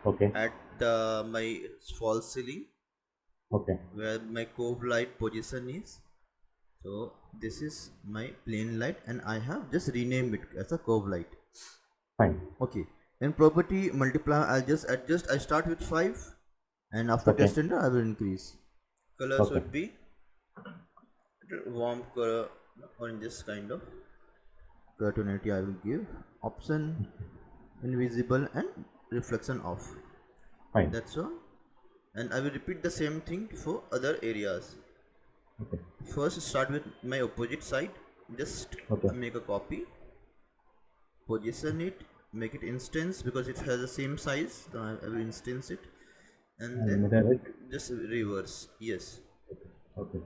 Okay. at my false ceiling Okay. where my cove light position is. So this is my plain light and I have just renamed it as a cove light. Fine. Okay. In property multiply, I'll just adjust. I start with 5 and after Okay. test enter I will increase. Colors Okay. would be warm color, oranges kind of color tonality I will give. Option invisible and reflection off. Fine. That's all. And I will repeat the same thing for other areas. Okay. First start with my opposite side. Just Okay. make a copy, position it, make it instance because it has the same size. So I will instance it and And then mirror it. just reverse. Yes. Okay.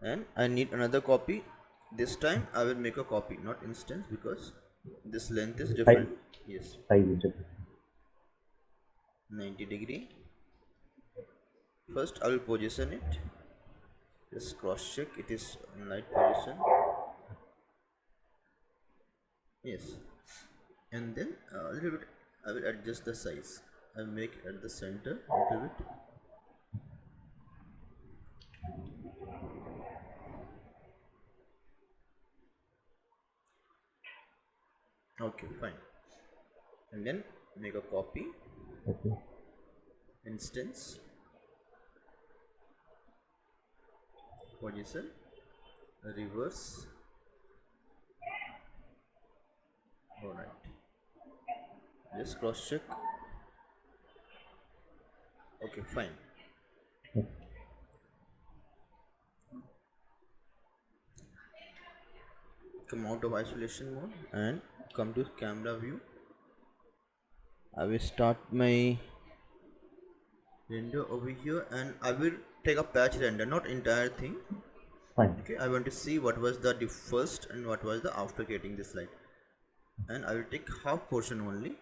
And I need another copy. This time I will make a copy, not instance because this length is Size. different. Yes. Size is different. 90-degree. First I will position it. Just cross check it is in right position. Yes. And then a little bit I will adjust the size. I will make it at the center a little bit. Okay, fine. And then make a copy, Okay. instance, position, reverse. Alright. Just cross check. Okay, fine. Come out of isolation mode and come to camera view. I will start my render over here and I will take a patch render, not entire thing. Fine. Okay, I want to see what was the first and what was the after getting this light. And I will take half portion only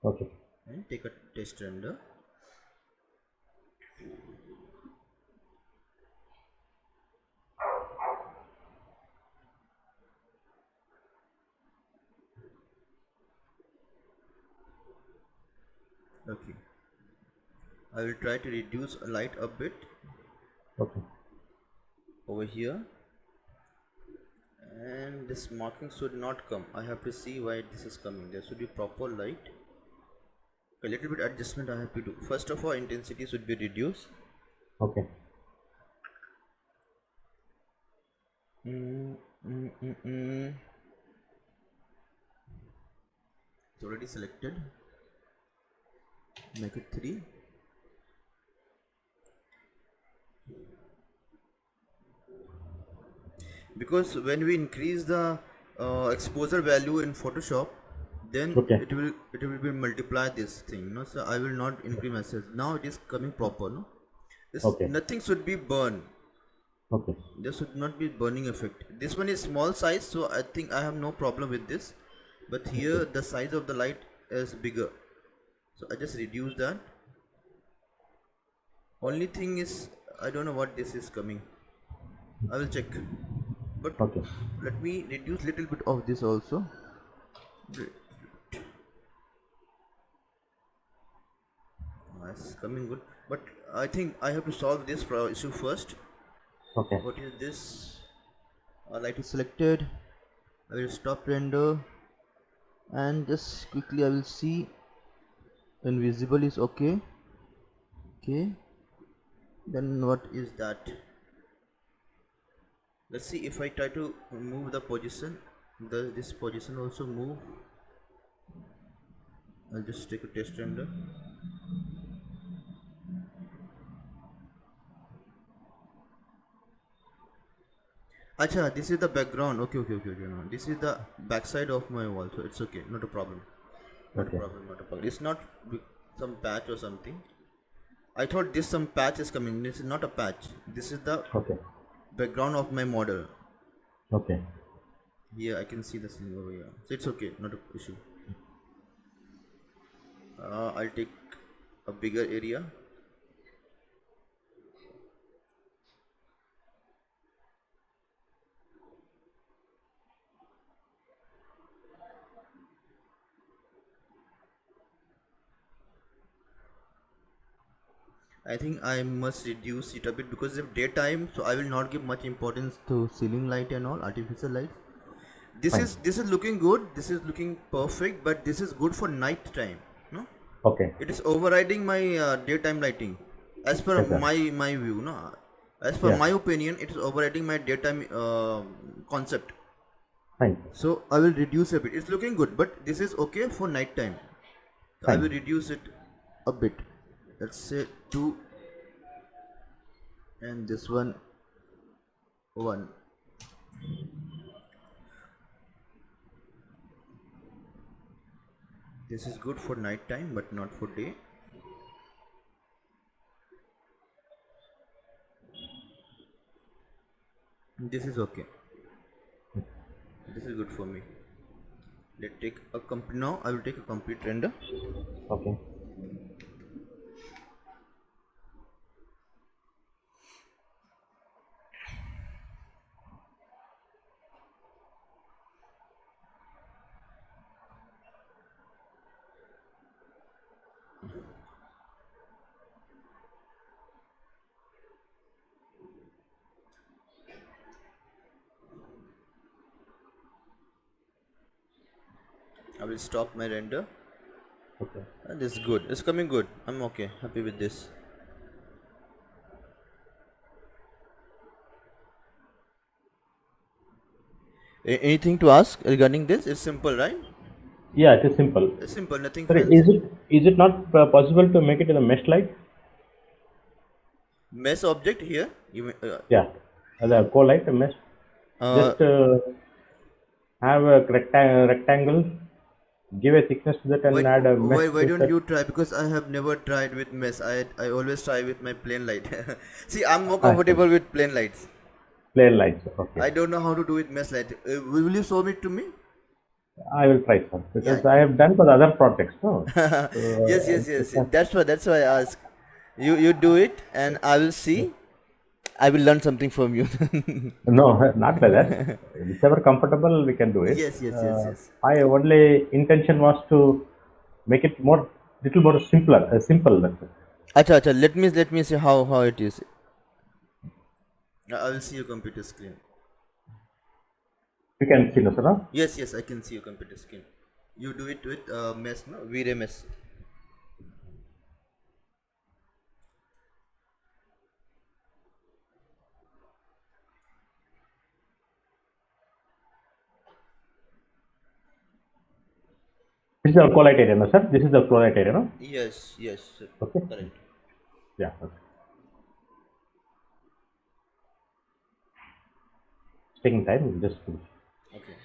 Okay. and take a test render. Okay, I will try to reduce light a bit Okay. over here and this marking should not come. I have to see why this is coming. There should be proper light. A little bit adjustment I have to do. First of all, intensity should be reduced. Okay. Mm, mm, mm, mm. It's already selected. Make it 3. Because when we increase the exposure value in Photoshop, then Okay. it will be multiply this thing. No, so I will not increase myself. Now it is coming proper. No, this Okay. nothing should be burned. Okay. There should not be burning effect. This one is small size, so I think I have no problem with this. But Okay. here the size of the light is bigger, so I just reduce that. Only thing is I don't know what this is coming. I will check. But Okay. let me reduce little bit of this also. It's coming good. But I think I have to solve this issue first. Okay. What is this? Light is selected. I will stop render and just quickly I will see invisible is okay. Okay. Then what is that? Let's see if I try to move the position. Does this position also move? I'll just take a test render. Acha, this is the background. Okay, okay, okay, okay. No, this is the backside of my wall, so it's okay. Not a problem. Not a Okay. problem. Not a problem. It's not some patch or something. I thought this some patch is coming. This is not a patch. This is the Okay. background of my model. Okay. Here I can see the thing over here. So it's okay. Not a issue. I'll take a bigger area. I think I must reduce it a bit because if daytime, so I will not give much importance to ceiling light and all artificial lights. Fine. This is looking good. This is looking perfect, but this is good for night time. No, Okay. it is overriding my daytime lighting, as per Yes, sir. my view. No, as per Yeah. my opinion, it is overriding my daytime concept. Fine. So I will reduce a bit. It's looking good, but this is okay for night time. So I will Fine. reduce it a bit. Let's say 2, and this one 1. This is good for night time, but not for day. This is okay. This is good for me. Let's take a complete. Now I will take a complete render. Okay. I will stop my render. Okay. And this is good. It's coming good. I'm okay. Happy with this. Anything to ask regarding this? It's simple, right? Yeah, it is simple. It's simple. Nothing Sorry, fancy. is it not possible to make it in a mesh light? Mesh object here. You Yeah, the core light, a mesh. uh, Just have a rectangle, give a thickness to that, why and add a mesh why to don't that. you try? Because I have never tried with mesh. I always try with my plain light. See, I'm more Sorry, comfortable with plain lights. plain lights. Okay, I don't know how to do it mesh light. Will you show it to me? I will try, sir, Yeah. because I have done for the other projects. No, so, Yes. That's why I ask. You do it, and I will see. I will learn something from you. no, not like that. Whichever comfortable, we can do it. Yes. My only intention was to make it more, little more simpler, simple. That's it. Acha. Let me see how it is. I will see your computer screen. You can see, no, sir. No? Yes, I can see your computer screen. You do it with mesh, no? V-Ray mesh. This is the chloride area, no, sir. This is the chloride area, no? Yes, sir. Okay. Correct. Yeah. Okay. It's taking time. We'll just finish. Okay.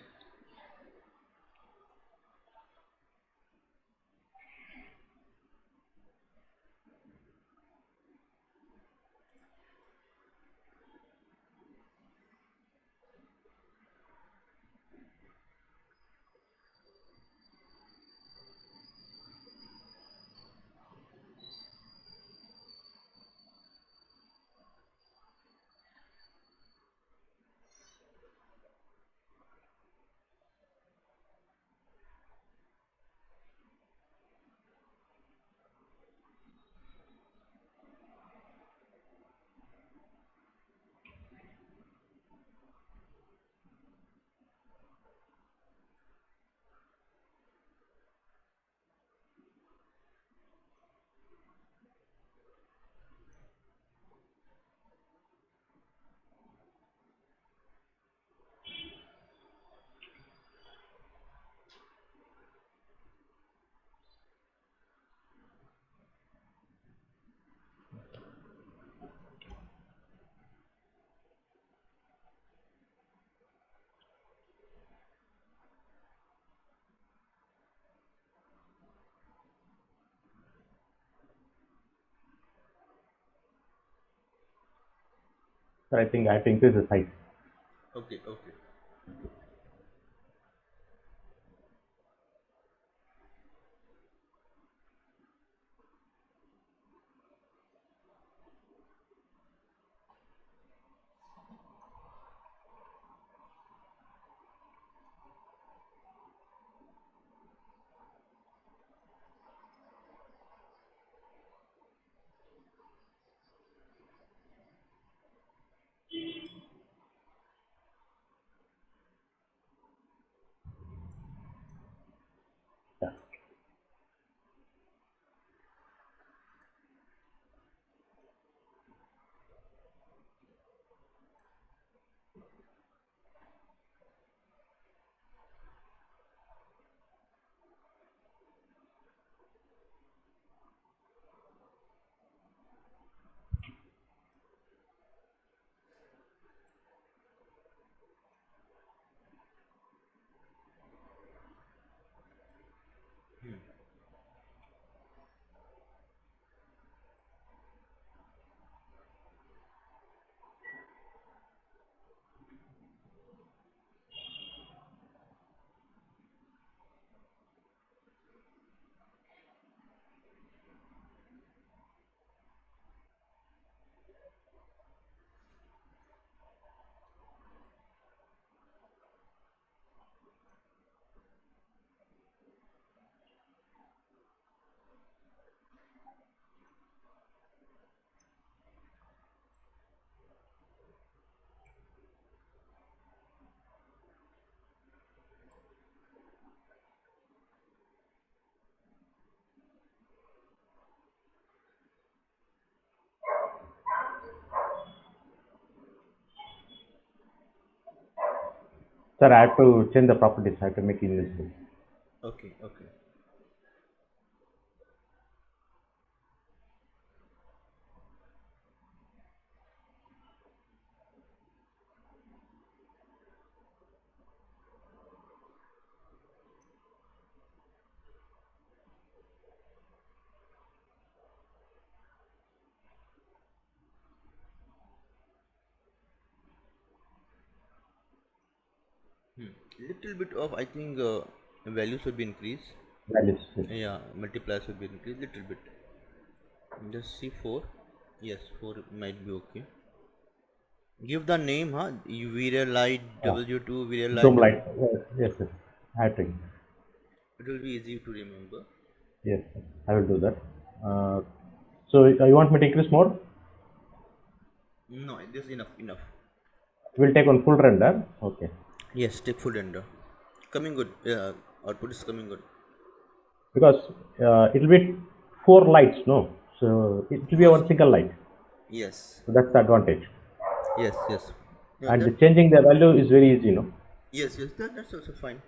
Sir, I think I have to increase the size. Okay. Sir, I have to change the properties. I have to make it invisible. Okay, okay. Little bit of, I think, value should be increased. Values. Yes. Yeah, multiplier should be increased little bit. Just see 4. Yes, 4 might be okay. Give the name, huh? Viril Light W2, Viril Light Dome W. light. Yes, yes. I have to. It will be easy to remember. Yes, I will do that. So you want me to increase more? No, this is enough, enough. It will take on full render. Okay. Yes, take full render. Coming good. Output is coming good. Because it will be 4 lights, no? So it will be a Yes. one single light. Yes. So that's the advantage. Yes. Yes. Yeah. And That. changing the value is very easy, no? Yes. Yes. That's also fine.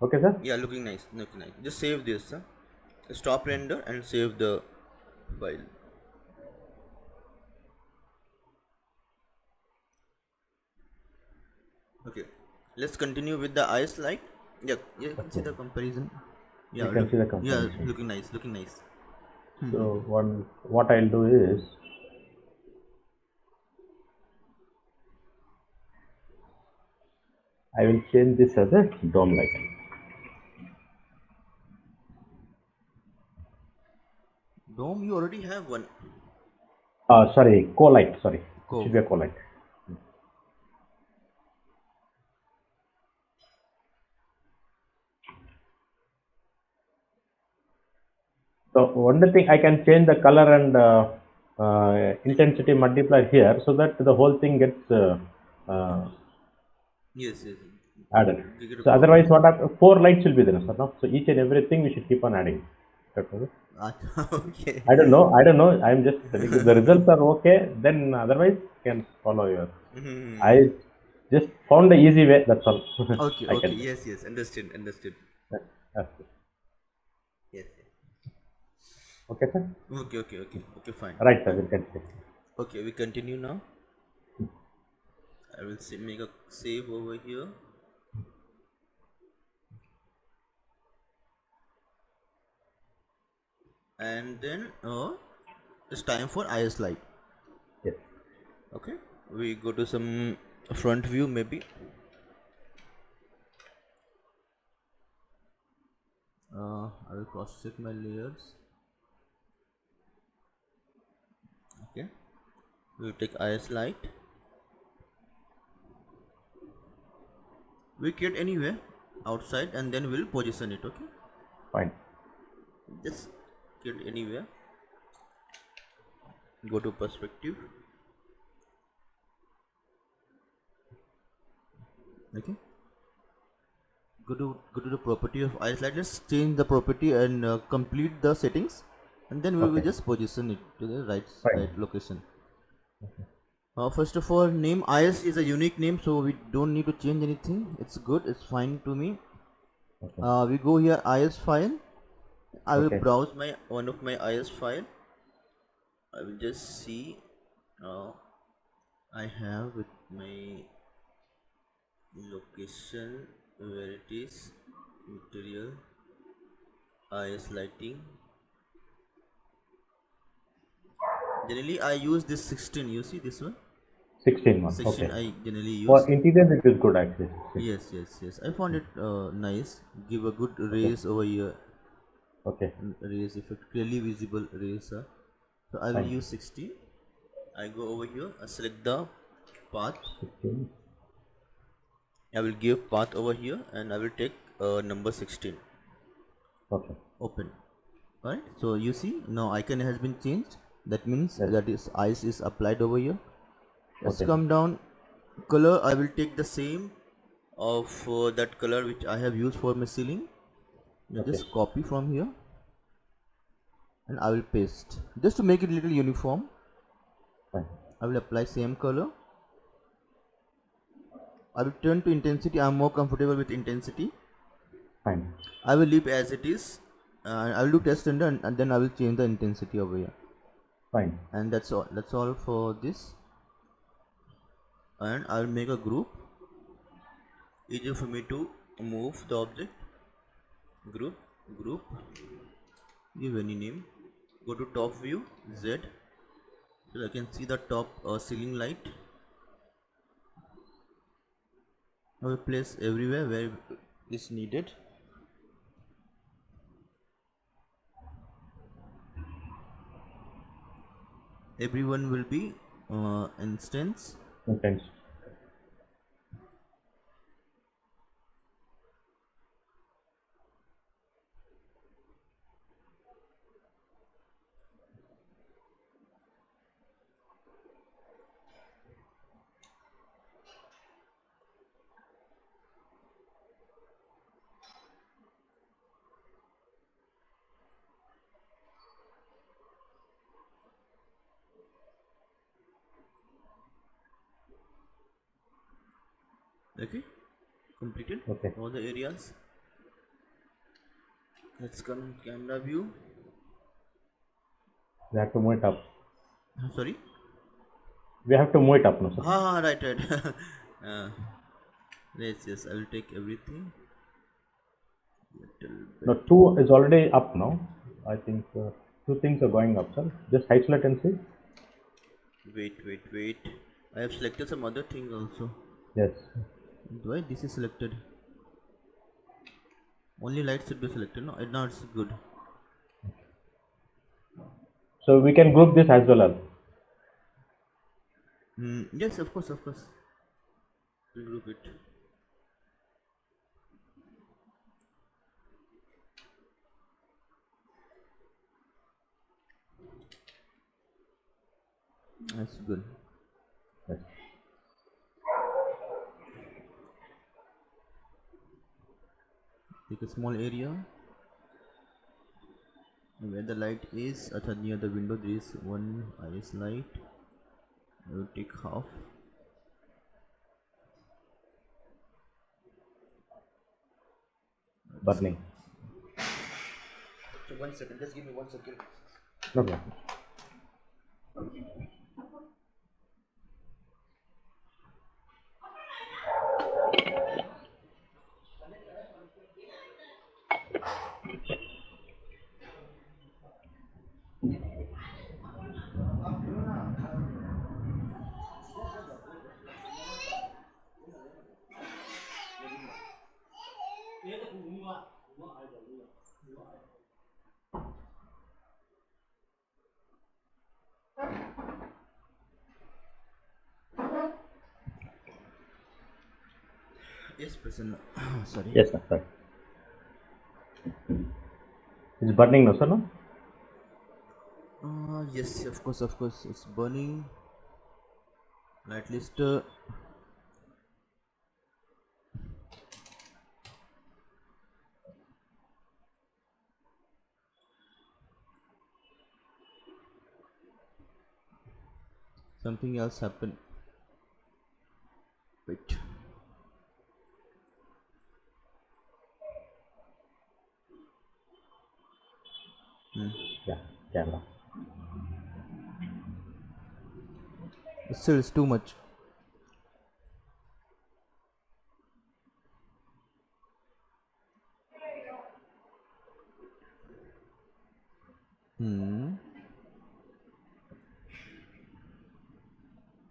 Okay, sir? Yeah, looking nice. Looking nice. Just save this. Huh? Stop render and save the file. Okay. Let's continue with the ice light. Yeah. Yeah. You can see Okay. the comparison. Yeah. You can see the Yeah. comparison. Looking nice. Looking nice. So what I'll do is I will change this as a dome light. Dome, you already have one. Sorry, co-light. Sorry, it should Cove. be a co-light. So only thing I can change the color and intensity multiplier here, so that the whole thing gets uh, Yes. Yes. added. Get a So copy. otherwise, 4 lights will be there, sir. No? So each and everything we should keep on adding. Okay. Okay. I don't know. I don't know. I'm just telling you. The results are okay. Then otherwise, can follow yours. Hmm. I just found the easy way. That's all. Okay. I Okay. can do. Yes. Yes. Understood. Understood. That's it. Yes. Okay, sir. Okay. Okay. Okay. Okay. Fine. Right, sir. Fine. We'll continue. Okay. We continue now. I will say make a save over here. And then it's time for IS light. Yes. Okay. We go to some front view maybe. I will cross check my layers. Okay. We'll take IS light. We create anywhere outside and then we'll position it. Okay. Fine. Just create anywhere. Go to perspective. Okay. Go to the property of ice light. Let's change the property and complete the settings, and then we will Okay. just position it to the Fine. right location. First of all, name IS is a unique name, so we don't need to change anything. It's good. It's fine to me. Okay. We go here IS file. I will Okay. browse my one of my IS file. I will just see. Uh, I have with my location where it is material IS lighting. Generally I use this 16. You see this one 16 one. 16 Okay. I generally For use. interior, it is good actually. 16. Yes, I found it nice. Give a good Okay. rays over here. Okay. Rays effect, clearly visible rays. So I will Fine. use 16. I go over here, I select the path. 16. I will give path over here and I will take number 16. Okay. Open. Alright, so you see now icon has been changed. That means Yes. that is ice is applied over here. Let's Okay. come down. Color, I will take the same of that color which I have used for my ceiling. I'll Okay, just copy from here and I will paste just to make it little uniform. fine, I will apply same color. I will turn to intensity. I'm more comfortable with intensity. fine, I will leave as it is. I will do test render and then I will change the intensity over here. fine. And that's all. That's all for this. And I will make a group. Easier for me to move the object. Group, group. Give any name. Go to top view. Z. So I can see the top ceiling light. I will place everywhere where is needed. Everyone will be instance. Intense. Okay, completed Okay, all the areas. Let's come in camera view. we have to move it up. Sorry. We have to move it up, no, sir? Right, right. uh, yes, I will take everything. Little No, bit. 2 is already up now. I think 2 things are going up, sir. Just isolate and see. Wait. I have selected some other things also. Yes. Why this is selected? Only light should be selected. No, now it's good. So we can group this as well as. Yes, of course. We'll group it. That's good. Yes. Take a small area where the light is. Near the window there is one iris light. I will take half. Burning. So 1 second. Just give me 1 second. No problem. Yes, person. Sorry. Yes, sir. Right. It's burning, no, sir? No? Yes, of course. It's burning. At least something else happened. Wait. Yeah, camera. Still, it's too much.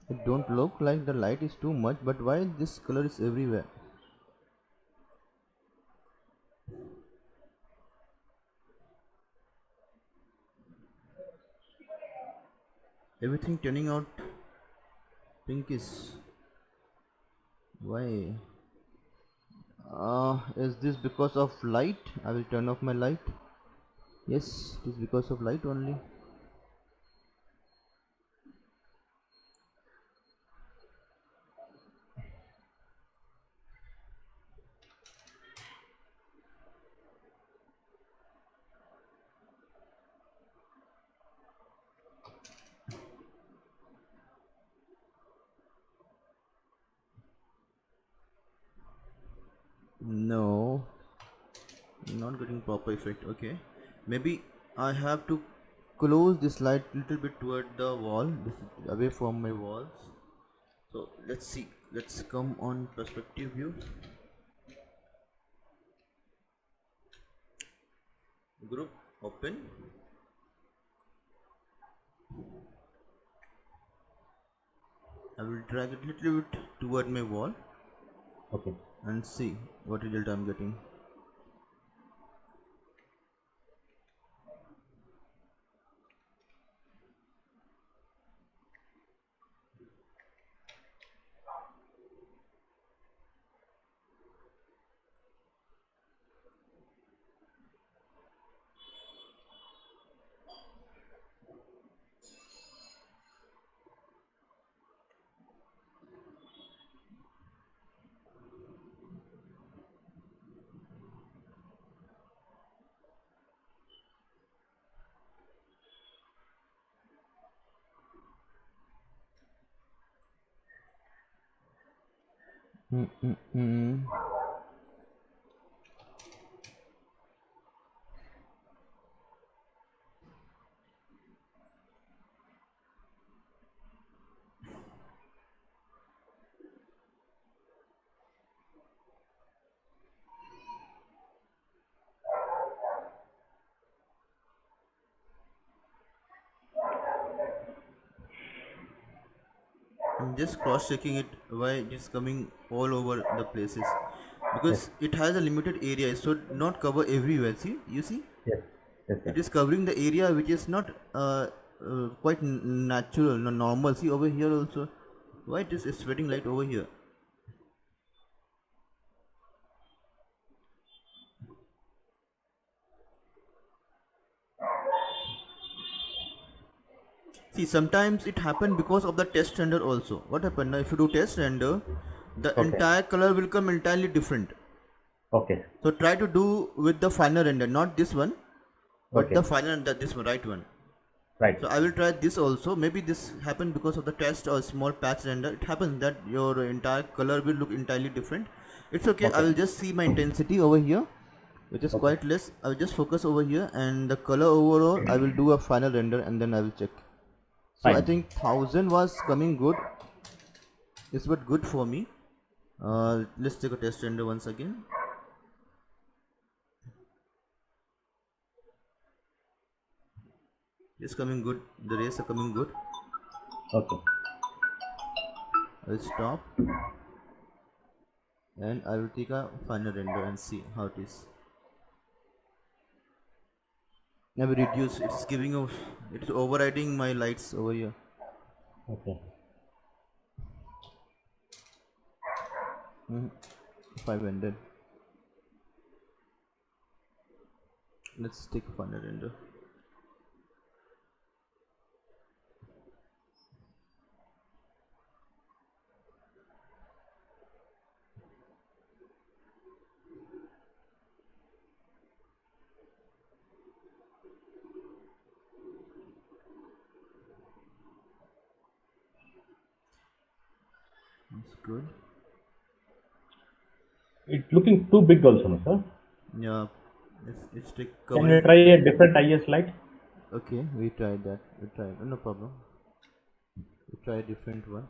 It don't look like the light is too much, but why this color is everywhere? Everything turning out pinkish. Why? Is this because of light? I will turn off my light. Yes, it is because of light only. No, not getting proper effect. Okay, maybe I have to close this light little bit toward the wall. This is away from my walls. So let's see. Let's come on perspective view. Group open. I will drag it little bit toward my wall Okay. and see what result I'm getting. Mm-mm-mm. I'm just cross checking it why it is coming all over the places, Yes. because it has a limited area, so not cover everywhere. See, you see, Yes. Yes, sir. it is covering the area which is not quite natural, normal. See over here also, why it is spreading light over here? See, sometimes it happen because of the test render also. What happened now? If you do test render, the Okay. entire color will come entirely different. Okay. So try to do with the final render, not this one, but Okay. the final render, this one, right one. Right. So I will try this also. Maybe this happened because of the test or small patch render. It happens that your entire color will look entirely different. It's okay. I Okay. will just see my intensity over here, which is Okay. quite less. I will just focus over here, and the color overall I will do a final render and then I will check. So I Fine. think 1000 was coming good. It's what good for me. Let's take a test render once again. It's coming good. The rays are coming good. Okay. I'll stop and I will take a final render and see how it is. I will reduce. It's giving off. It's overriding my lights over here. Okay. 500. Let's take a final render. That's good. It's looking too big also, no, sir. Yeah. It's take Can we covering. try a different IS light? Okay, we tried that. We tried. No problem. We try a different one.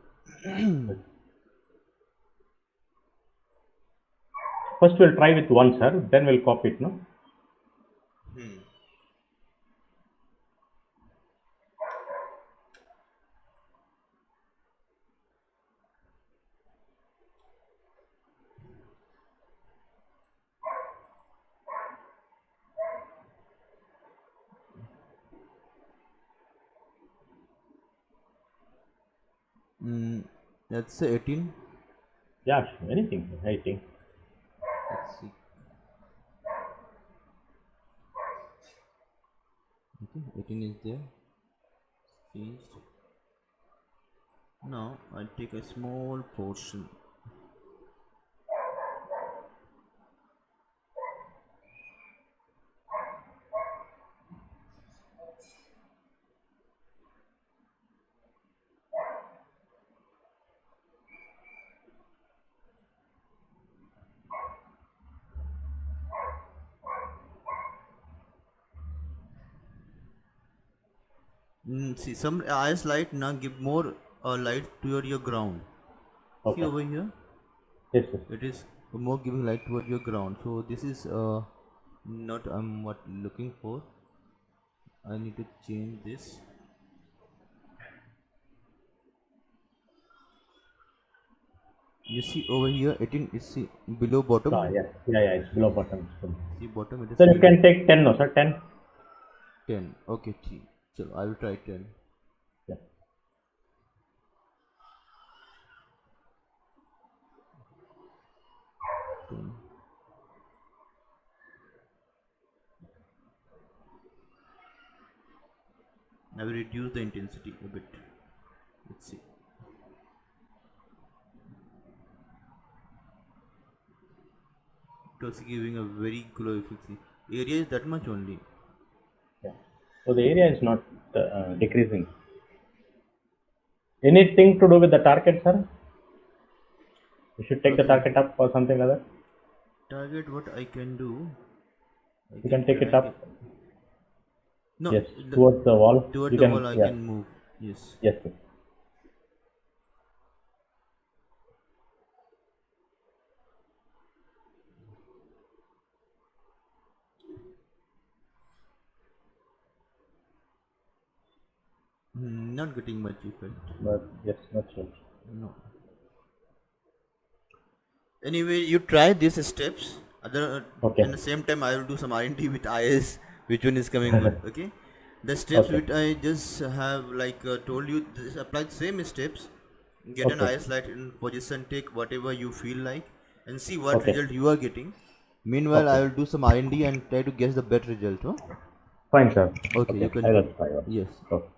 First, we'll try with one, sir. Then we'll copy it, no? Mm, let's say 18. Yeah, sure. Anything, I think. Let's see. Okay, 18 is there. Changed. Now I take a small portion. See, some IS light now give more light toward your ground. See Okay. over here, Yes, yes. it is more giving light toward your ground. So this is not what looking for. I need to change this. You see over here, 18 is see below Ah, bottom. yes. Yeah, yeah. It's below button. So, See bottom, it is sir, you below can take 10, no, sir? 10. 10. Okay, so I will try 10. Yeah. 10. I will reduce the intensity a bit. Let's see. It was giving a very glow effect. See, area is that much only. Yeah. So the area is not decreasing. Anything to do with the target, sir? You should take the Okay. target up or something like that. Target what I can do. I You can can take it drag it. up. No, Yes, towards the wall. toward You the wall can, I yeah. can move. Yes. Yes, sir. Not getting much effect. But yes, that's right. No. Anyway, you try these steps. Other Okay. and the same time, I will do some R&D with IS. Which one is coming good? Okay. The steps Okay. which I just have like told you, this apply the same steps. Get an Okay. IS light in position, take whatever you feel like, and see what Okay. result you are getting. Meanwhile, I Okay. will do some R&D and try to guess the better result. Huh? Fine, sir. Okay, you Okay. can I do. will try. Yes. Okay.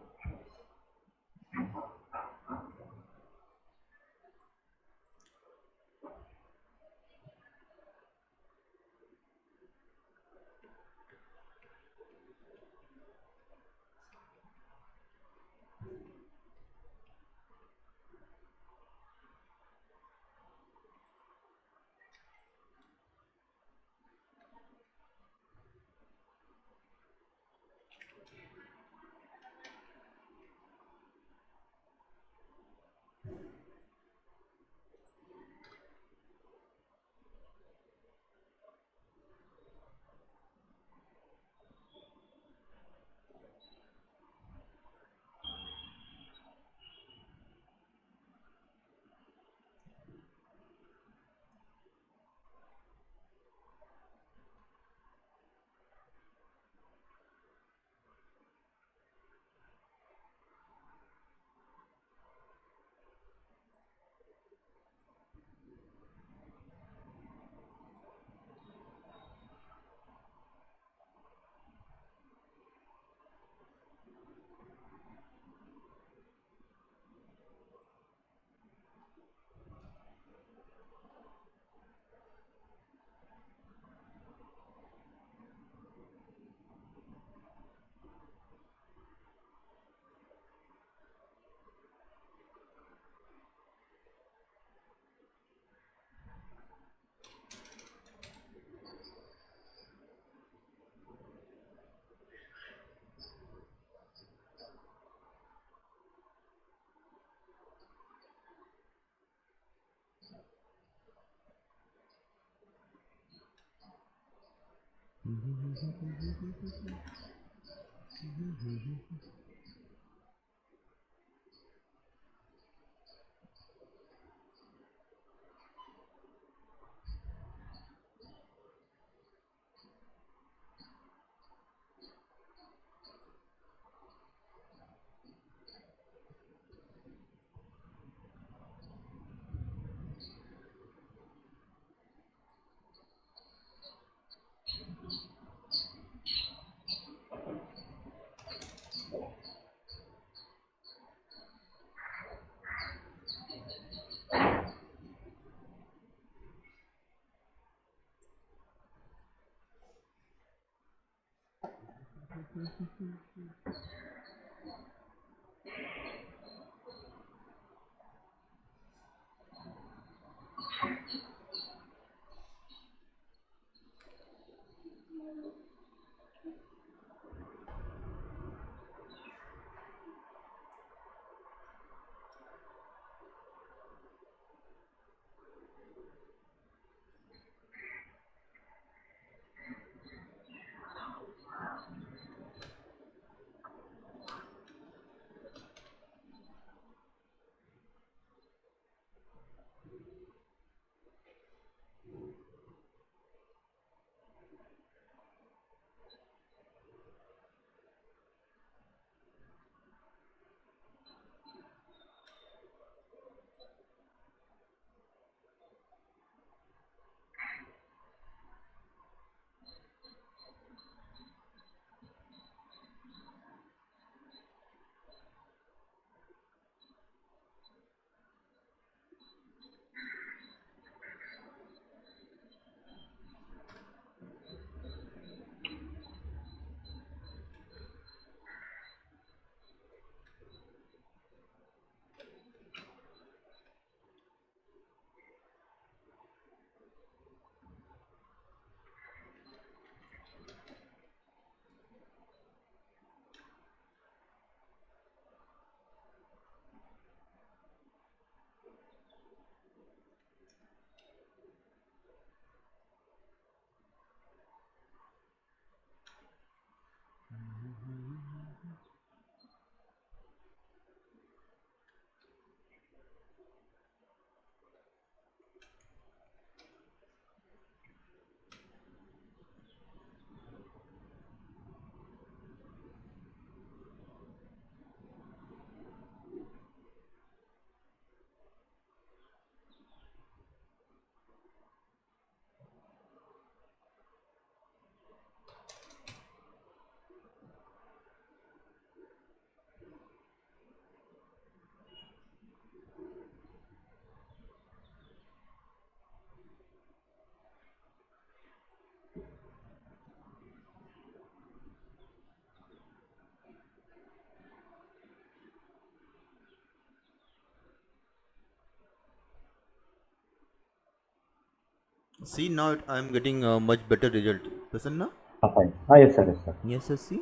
See now I'm getting a much better result. Prasanna? Fine. Ah, yes, sir. Yes, sir. Yes, yes, see.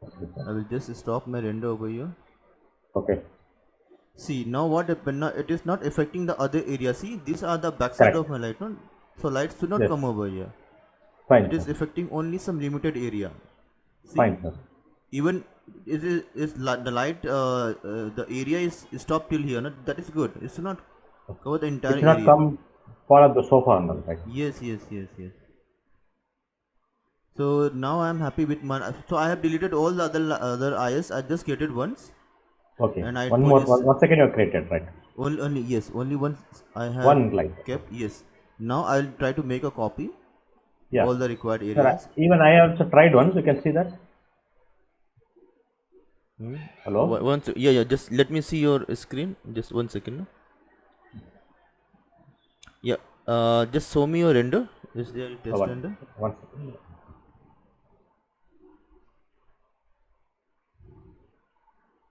Yes, sir. I will just stop my render over here. Okay. See now what happened now, it is not affecting the other area. See, these are the backside Correct. of my light, no? So lights should not Yes. come over here. Fine, It is sir. affecting only some limited area. See, Fine, sir. even the light, the area is stopped till here. No? That is good. It should not cover the It entire should not area. come fall of the sofa on the right. Yes, yes, yes, yes. So now I'm happy with my. So I have deleted all the other IS. I just created once, Okay. and I One more. position One second you have created, right? only yes, only once I have One light. Okay. kept. Yes. Now I'll try to make a copy Yeah. all the required Sir, areas. even I also tried once. You can see that. Hmm. Hello. Yeah, yeah. Just let me see your screen. Just 1 second. Yeah. Just show me your render. Is there a test One. render? One second.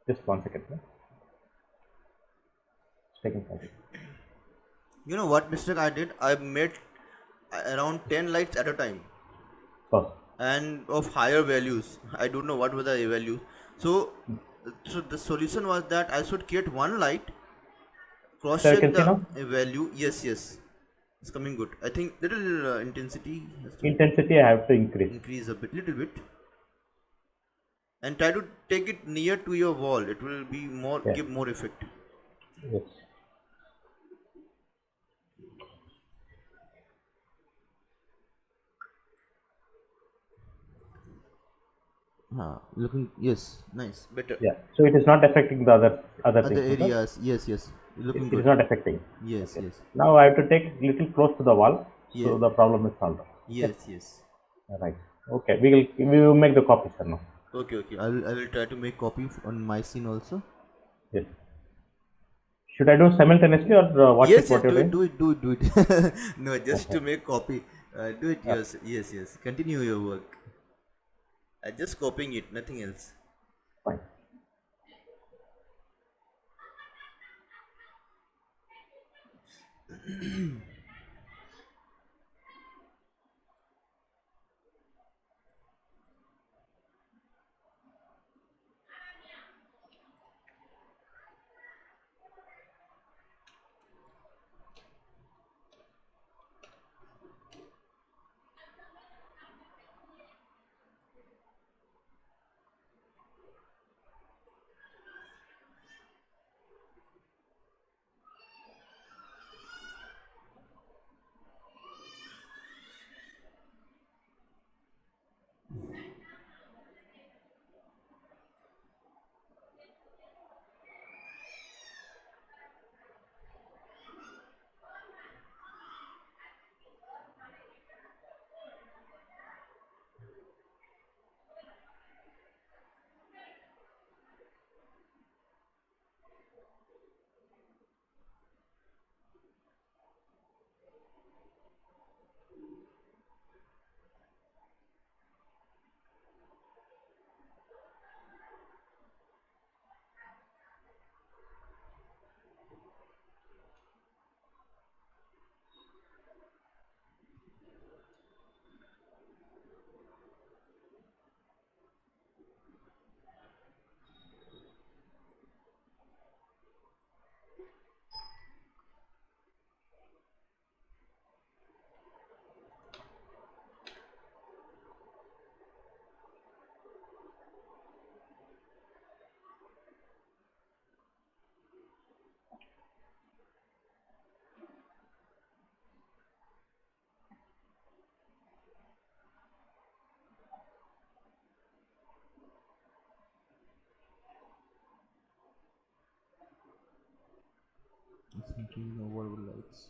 Just 1 second. Sir. It's taking time. You know what mistake I did? I made around 10 lights at a time Oh. and of higher values. I don't know what were the values. So, so the solution was that I should create one light, cross So you check can see the now. value. Yes, yes, it's coming good. I think little intensity has to Intensity I have to increase. increase a bit, little bit, and try to take it near to your wall. It will be more, Yeah. give more effect. Yes. Looking, yes, nice, better. Yeah. So it is not affecting the other Other things, no, sir. areas, yes, yes, looking It is good. not affecting. Yes, Okay. yes, Now I have to take little close to the wall, yes, so the problem is solved. Okay. yes, yes. Right. Okay. We will make the copy, sir. Now. Okay, okay. I will try to make copy on my scene also. Yes. Should I do simultaneously or watch it Yes, yes. what you're Do it, doing? do it, do it, do it. No, just Okay. to make copy. Do it. Yeah. Yes, yes, yes. Continue your work. Just copying it, nothing else. Fine. Thinking over lights.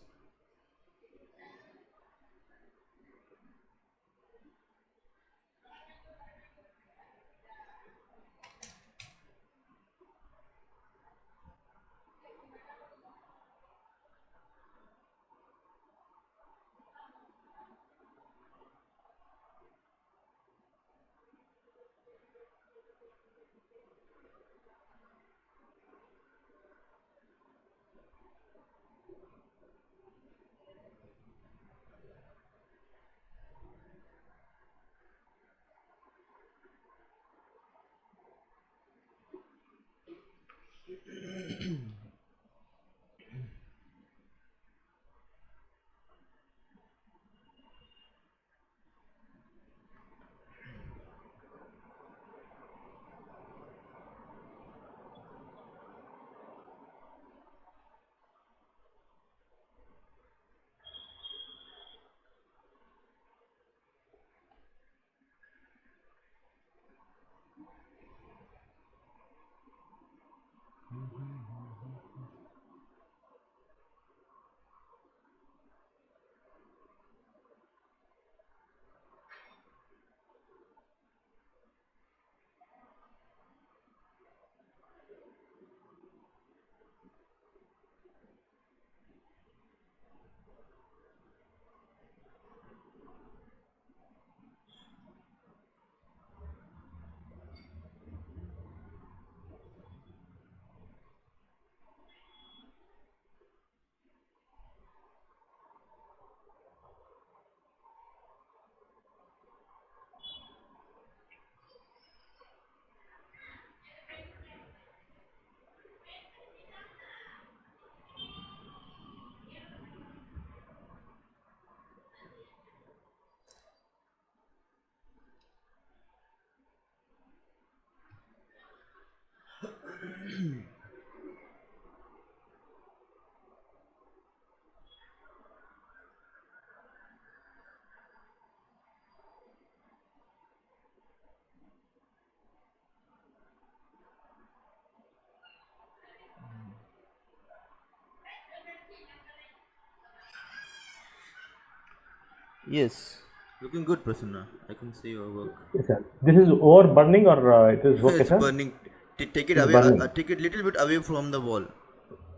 Yes, looking good, Prasanna. I can see your work. Yes, sir. This is over burning or it is okay, It's sir? burning. Take it It's away. burning Take it little bit away from the wall.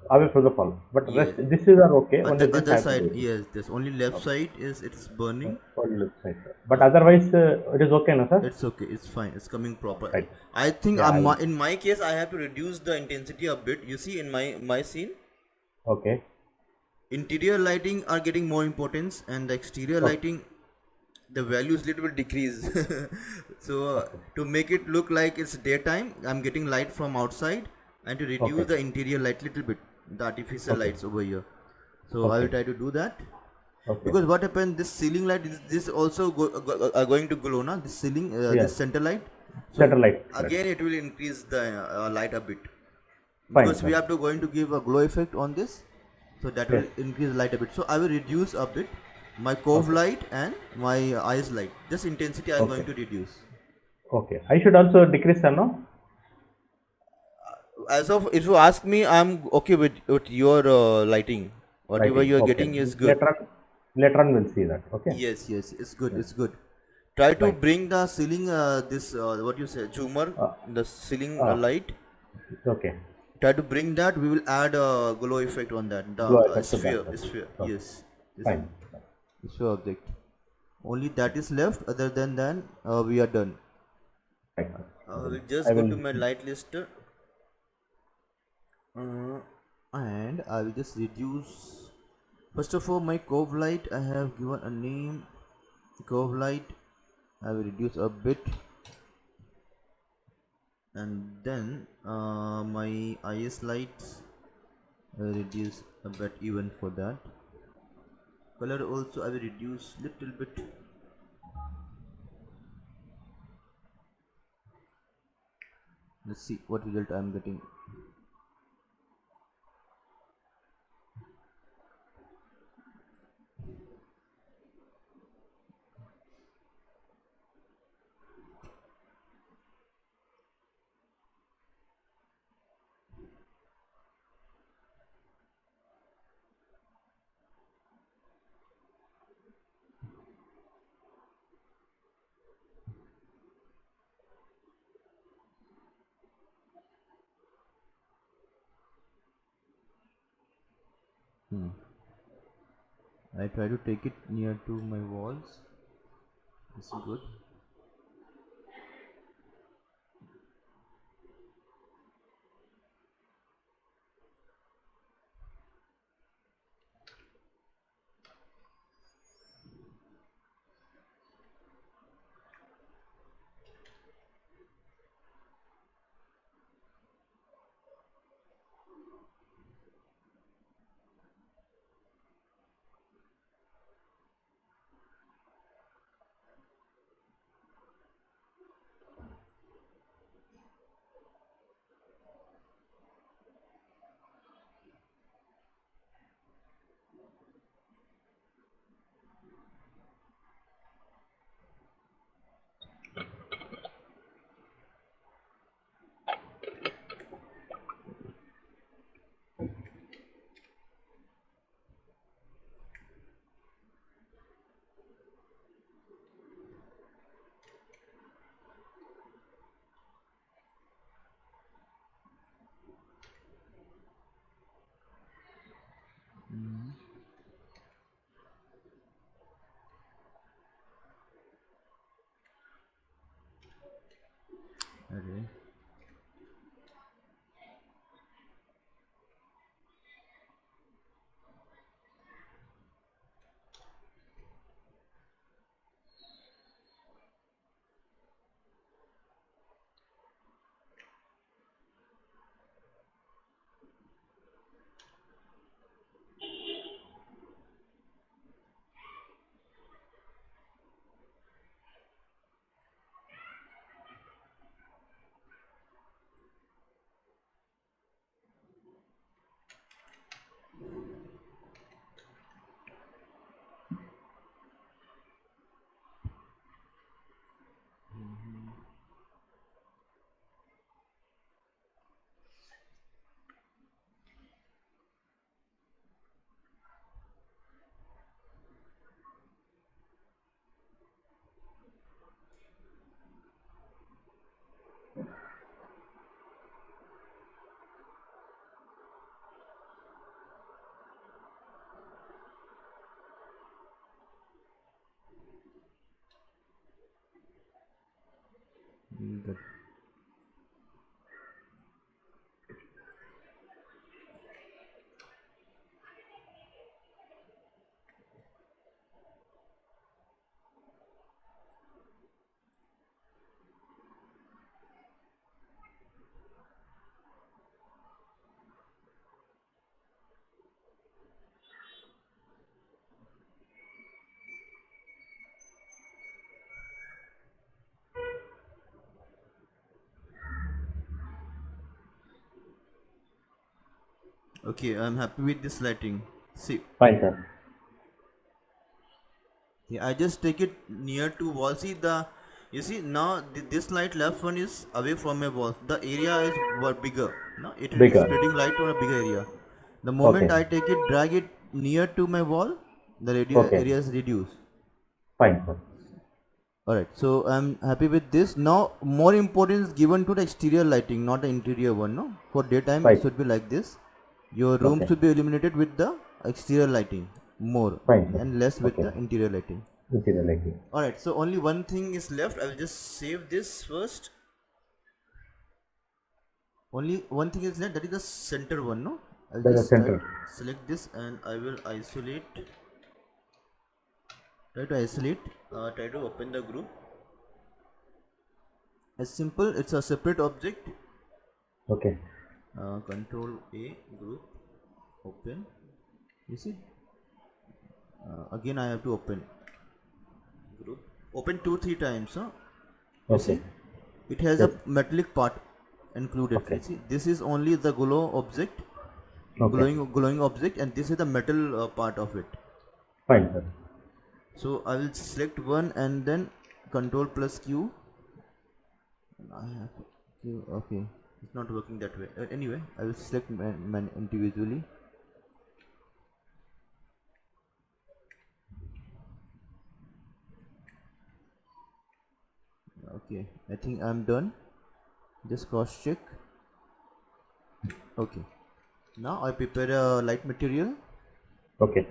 away from the fall. But rest, Yes. this is are okay. Only this Other I have to side. do. Yes. This only left side is it's burning. Only left side, sir. But otherwise, it is okay, no, sir? It's okay. It's fine. It's coming proper. Right. I think Yeah, I will. in my case I have to reduce the intensity a bit. You see in my scene, Okay. interior lighting are getting more importance, and the exterior Okay. lighting the values little bit decrease. So Okay. to make it look like it's daytime, I'm getting light from outside, and to reduce Okay. the interior light little bit, the artificial Okay. lights over here. So I will Okay. try to do that. Okay. Because what happened, this ceiling light this also are going to glow na, this ceiling Yes. this center light. So Satellite. Correct. again it will increase the light a bit, Fine, because we sir. have to going to give a glow effect on this, so that Yes. will increase light a bit. So I will reduce a bit my cove Okay. light and my eyes light, this intensity I'm going Okay. to reduce. Okay. I should also decrease, sir, no? As of, if you ask me, I'm okay with your lighting, whatever Writing. you're Okay. getting is good. Later on we'll see that. Okay. Yes, it's good. Yes. It's good. Try to Right. bring the ceiling, this what you say, Zoomer, Uh, the ceiling uh, light. okay. Try to bring that. We will add a glow effect on that. The Glow effect to sphere, that. Okay. sphere. Okay. Yes, this Fine. sphere object. Only that is left. Other than that, we are done. Fine. We'll I just go will. to my light lister, and I will just reduce. First of all, my cove light, I have given a name. Cove light. I will reduce a bit, and then my IS lights I will reduce a bit even for that. Color also I will reduce little bit. Let's see what result I am getting. I try to take it near to my walls. This is good. Okay. Good. Okay, I'm happy with this lighting. See, Fine, sir. yeah, I just take it near to wall. See the, you see now this light left one is away from my wall. The area is bigger. No, it is Bigger. spreading light on a bigger area. The moment Okay. I take it, drag it near to my wall, the Okay. area is reduced. Fine, sir. Alright, so I'm happy with this. Now, more importance is given to the exterior lighting, not the interior one. No, for daytime it Right. should be like this. Your room Okay. should be illuminated with the exterior lighting more Fine, sir. and less with Okay. the interior lighting. Interior lighting. Alright, so only one thing is left. I will just save this first. Only one thing is left, that is the center one. No, I'll There's a just center. select this and I will isolate. Try to isolate. Try to open the group. As simple, it's a separate object. Okay. Control A, group, open. You see, again I have to open group. Open 2-3 times. Huh? You Okay. see, it has Yes. a metallic part included. Okay. You see, this is only the glow object, Okay. glowing object, and this is the metal part of it. Fine, sir. So I will select one and then Control plus Q. I have Q. Okay, it's not working that way. Anyway, I will select man individually. Okay, I think I'm done. Just cross check. Okay, now I prepare a light material. Okay.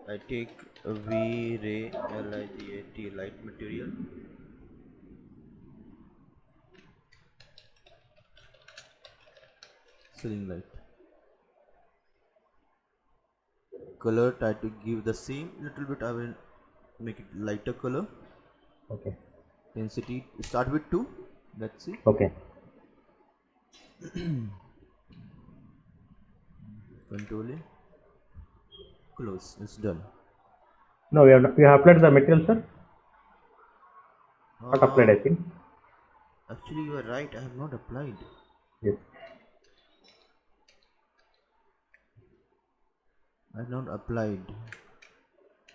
I take a V-Ray LIGAT light material. Ceiling light. Color, try to give the same little bit. I will make it lighter color. Okay. Density start with 2. Let's see. Okay. Control A. Close. It's done. No, we have applied the material, sir. Not applied, Uh, I think. Actually, you are right. I have not applied. Yes. I have not applied.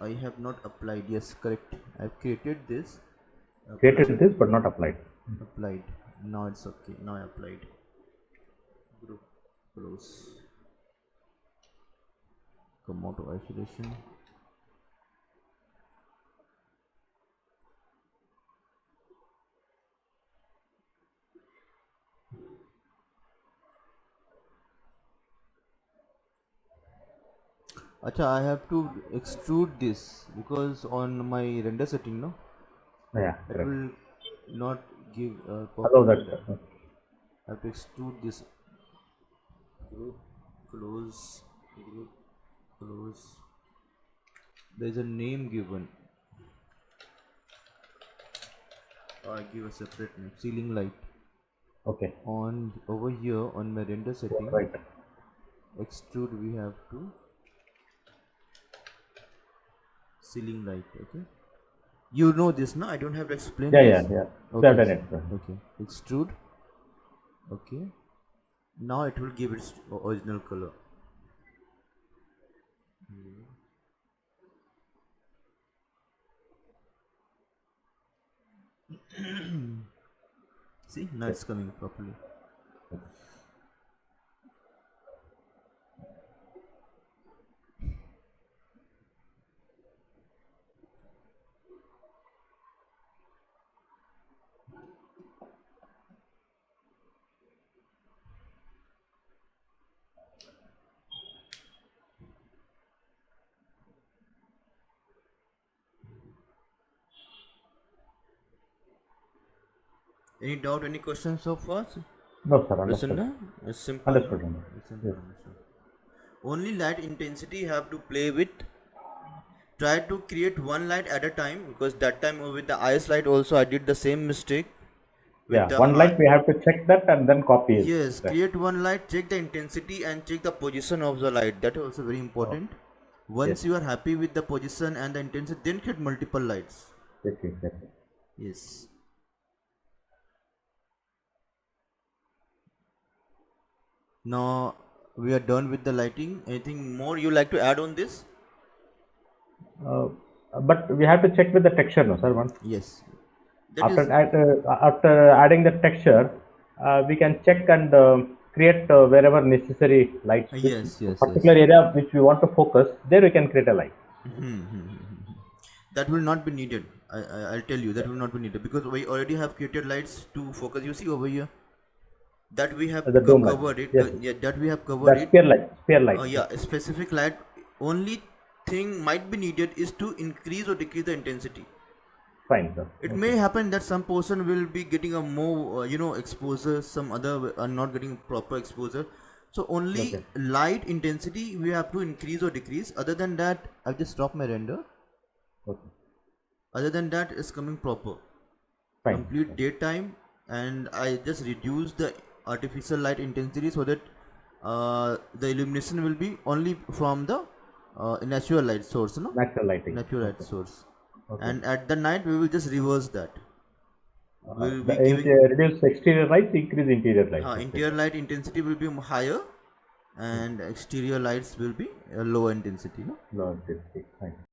I have not applied. Yes, correct. I have created this. Plus Created this, but not applied. applied. Now it's okay. Now I applied. Group close. Come out of isolation. Acha, I have to extrude this because on my render setting, no, Yeah, it correct. will not give Allow perfect. that. I have to extrude this. Group close. Group close. There is a name given. I give a separate name. Ceiling light. Okay. On over here on my render setting, Right. extrude we have to ceiling light. Okay, you know this, no? I don't have to explain Yeah, this. yeah, yeah. We have Okay, done it, sir. okay, extrude. Okay, now it will give its original color. See, now Yes. it's coming properly. Any doubt, any questions so far? No, sir. Understood. Prasanna? It's simple. Understood. No? Understood. It's simple. Yes. Understood. Only light intensity you have to play with. Try to create one light at a time, because that time with the IS light also I did the same mistake with Yeah. the One light we have to check that and then copy it. yes, Right. create one light, check the intensity and check the position of the light. That is also very important. Yes. Once you are happy with the position and the intensity, then create multiple lights. Yes. Yes. Yes. Yes. Now we are done with the lighting. Anything more you like to add on this? Uh, but we have to check with the texture, no, sir. Once Yes. That is after adding the texture, we can check and create wherever necessary lights. With yes, a yes, yes. particular area which we want to focus, there we can create a light. That will not be needed. I'll tell you that will not be needed, because we already have created lights to focus. You see over here that we have The dome light. covered it. Yes. Yeah, that we have covered That it. sphere light. Sphere light. Yeah, a specific light. Only thing might be needed is to increase or decrease the intensity. Fine, sir. It may happen that some person will be getting a more exposure, some other are not getting proper exposure. So only Okay. light intensity we have to increase or decrease. Other than that, I've just stopped my render. Okay. Other than that, it's coming proper. Fine. Complete daytime, and I just reduce the artificial light intensity so that the illumination will be only from the natural light source, no? Natural lighting. Natural light Okay. source. Okay. And at the night we will just reverse that. We'll be The giving reduce exterior lights, increase interior lights. interior light intensity will be higher, and exterior lights will be lower intensity, no? No, fine.